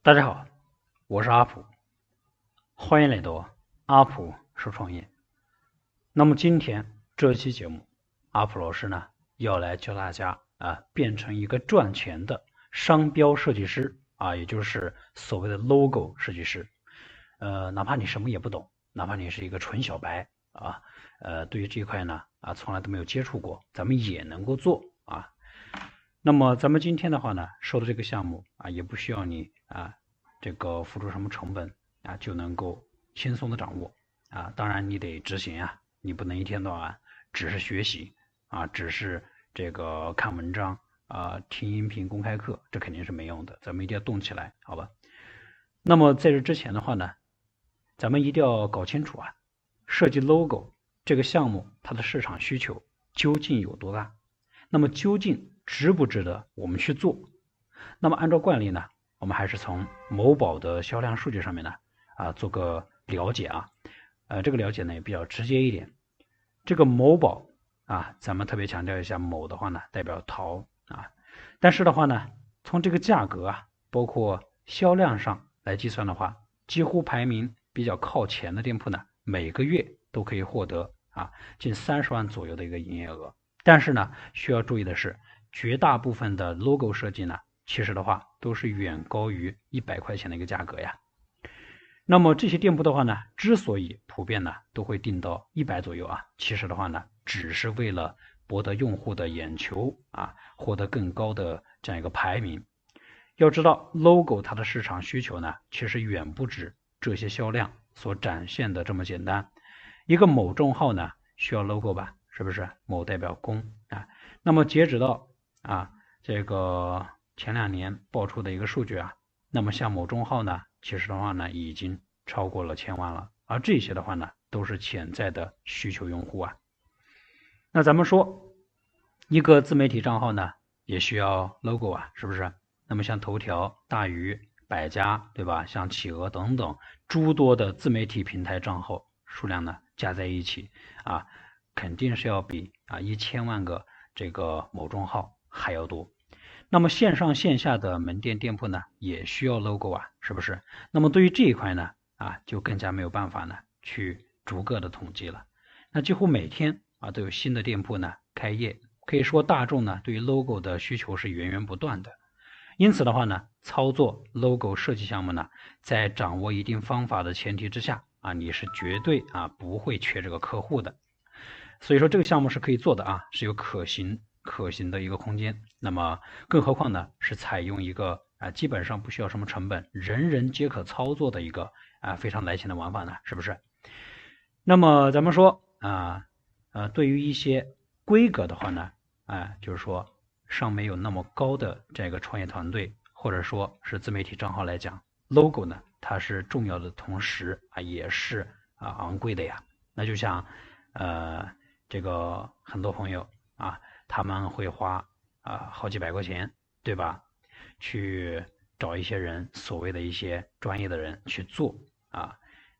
大家好，我是阿普，欢迎来到阿普说创业。那么今天这期节目，阿普老师呢要来教大家变成一个赚钱的商标设计师也就是所谓的 logo 设计师。哪怕你什么也不懂，哪怕你是一个纯小白对于这一块呢从来都没有接触过，咱们也能够做那么咱们今天的话呢，收的这个项目也不需要你这个付出什么成本就能够轻松的掌握当然你得执行你不能一天到晚只是学习只是这个看文章听音频公开课，这肯定是没用的，咱们一定要动起来，好吧？那么在这之前的话呢，咱们一定要搞清楚设计 logo 这个项目它的市场需求究竟有多大，那么究竟值不值得我们去做？那么按照惯例呢，我们还是从某宝的销量数据上面呢做个了解这个了解呢也比较直接一点。这个某宝咱们特别强调一下，某的话呢代表淘但是的话呢，从这个价格包括销量上来计算的话，几乎排名比较靠前的店铺呢，每个月都可以获得近30万左右的一个营业额。但是呢，需要注意的是，绝大部分的 logo 设计呢，其实的话都是远高于100块钱的一个价格呀。那么这些店铺的话呢，之所以普遍呢都会定到100左右其实的话呢，只是为了博得用户的眼球获得更高的这样一个排名。要知道 logo 它的市场需求呢，其实远不止这些销量所展现的这么简单。一个某众号呢需要 logo 吧，是不是？某代表公那么截止到这个前2年爆出的一个数据那么像某众号呢，其实的话呢已经超过了1000万了，而这些的话呢都是潜在的需求用户那咱们说一个自媒体账号呢也需要 logo是不是？那么像头条、大鱼、百家，对吧？像企鹅等等诸多的自媒体平台账号数量呢加在一起肯定是要比1000万个这个某众号还要多。那么线上线下的门店店铺呢也需要 logo是不是？那么对于这一块呢就更加没有办法呢去逐个的统计了。那几乎每天都有新的店铺呢开业，可以说大众呢对于 logo 的需求是源源不断的。因此的话呢，操作 logo 设计项目呢，在掌握一定方法的前提之下你是绝对不会缺这个客户的。所以说这个项目是可以做的是有可行的一个空间。那么更何况呢，是采用一个基本上不需要什么成本，人人皆可操作的一个非常来钱的玩法呢，是不是？那么咱们说对于一些规格的话呢就是说尚没有那么高的这个创业团队或者说是自媒体账号来讲， logo 呢它是重要的同时也是昂贵的呀。那就像这个很多朋友他们会花好几百块钱，对吧？去找一些人，所谓的一些专业的人去做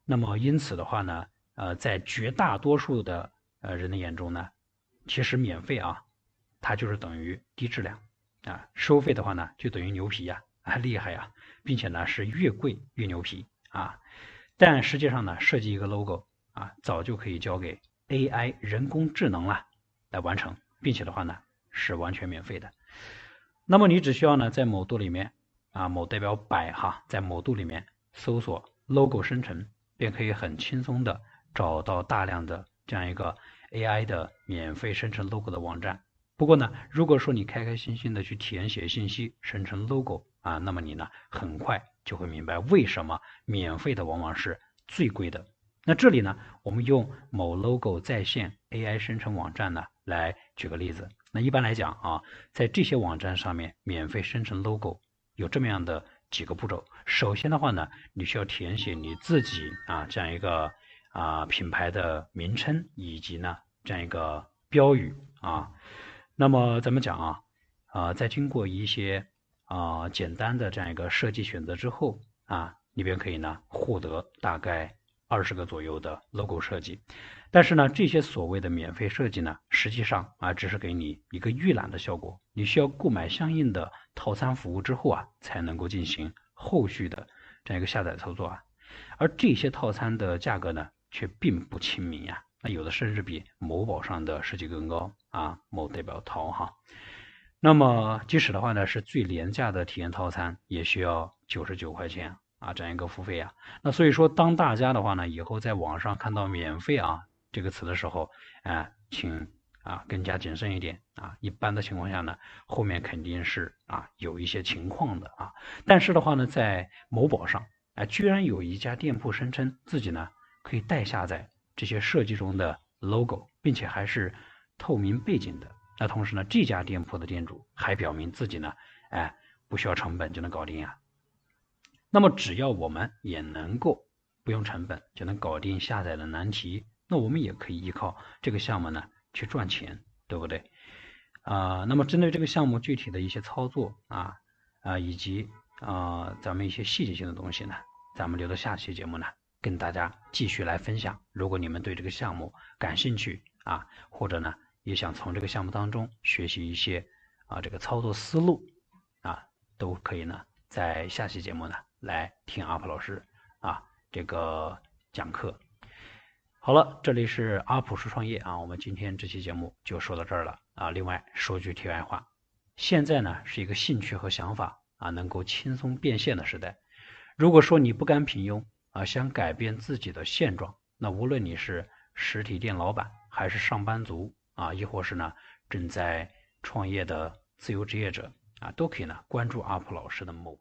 那么因此的话呢在绝大多数的人的眼中呢，其实免费它就是等于低质量收费的话呢就等于牛皮厉害并且呢是越贵越牛皮但实际上呢，设计一个 logo早就可以交给 AI 人工智能来完成，并且的话呢是完全免费的。那么你只需要呢在某度里面某代表百在某度里面搜索 logo 生成，便可以很轻松的找到大量的这样一个 AI 的免费生成 logo 的网站。不过呢，如果说你开开心心的去填写信息生成 logo那么你呢很快就会明白为什么免费的往往是最贵的。那这里呢，我们用某 logo 在线 AI 生成网站呢来举个例子。那一般来讲在这些网站上面免费生成 logo 有这么样的几个步骤。首先的话呢，你需要填写你自己这样一个品牌的名称以及呢这样一个标语那么咱们讲在经过一些简单的这样一个设计选择之后你便可以呢获得大概20个左右的 logo 设计。但是呢，这些所谓的免费设计呢，实际上只是给你一个预览的效果，你需要购买相应的套餐服务之后才能够进行后续的这样一个下载操作啊。而这些套餐的价格呢，却并不亲民呀，那有的甚至比某宝上的实际更高啊，某代表淘哈。那么即使的话呢，是最廉价的体验套餐，也需要99块钱啊，这样一个付费啊。那所以说，当大家的话呢，以后在网上看到免费啊这个词的时候，请更加谨慎一点啊。一般的情况下呢，后面肯定是有一些情况的啊。但是的话呢，在某宝上居然有一家店铺声称自己呢可以代下载这些设计中的 logo， 并且还是透明背景的。那同时呢，这家店铺的店主还表明自己呢，不需要成本就能搞定啊。那么只要我们也能够不用成本就能搞定下载的难题，那我们也可以依靠这个项目呢去赚钱，对不对？那么针对这个项目具体的一些操作以及咱们一些细节性的东西呢，咱们留到下期节目呢跟大家继续来分享。如果你们对这个项目感兴趣或者呢也想从这个项目当中学习一些这个操作思路都可以呢在下期节目呢来听阿普老师这个讲课。好了，这里是阿普说创业我们今天这期节目就说到这儿了另外说句题外话，现在呢是一个兴趣和想法能够轻松变现的时代。如果说你不甘平庸想改变自己的现状，那无论你是实体店老板还是上班族亦或是呢正在创业的自由职业者都可以呢关注阿普老师的某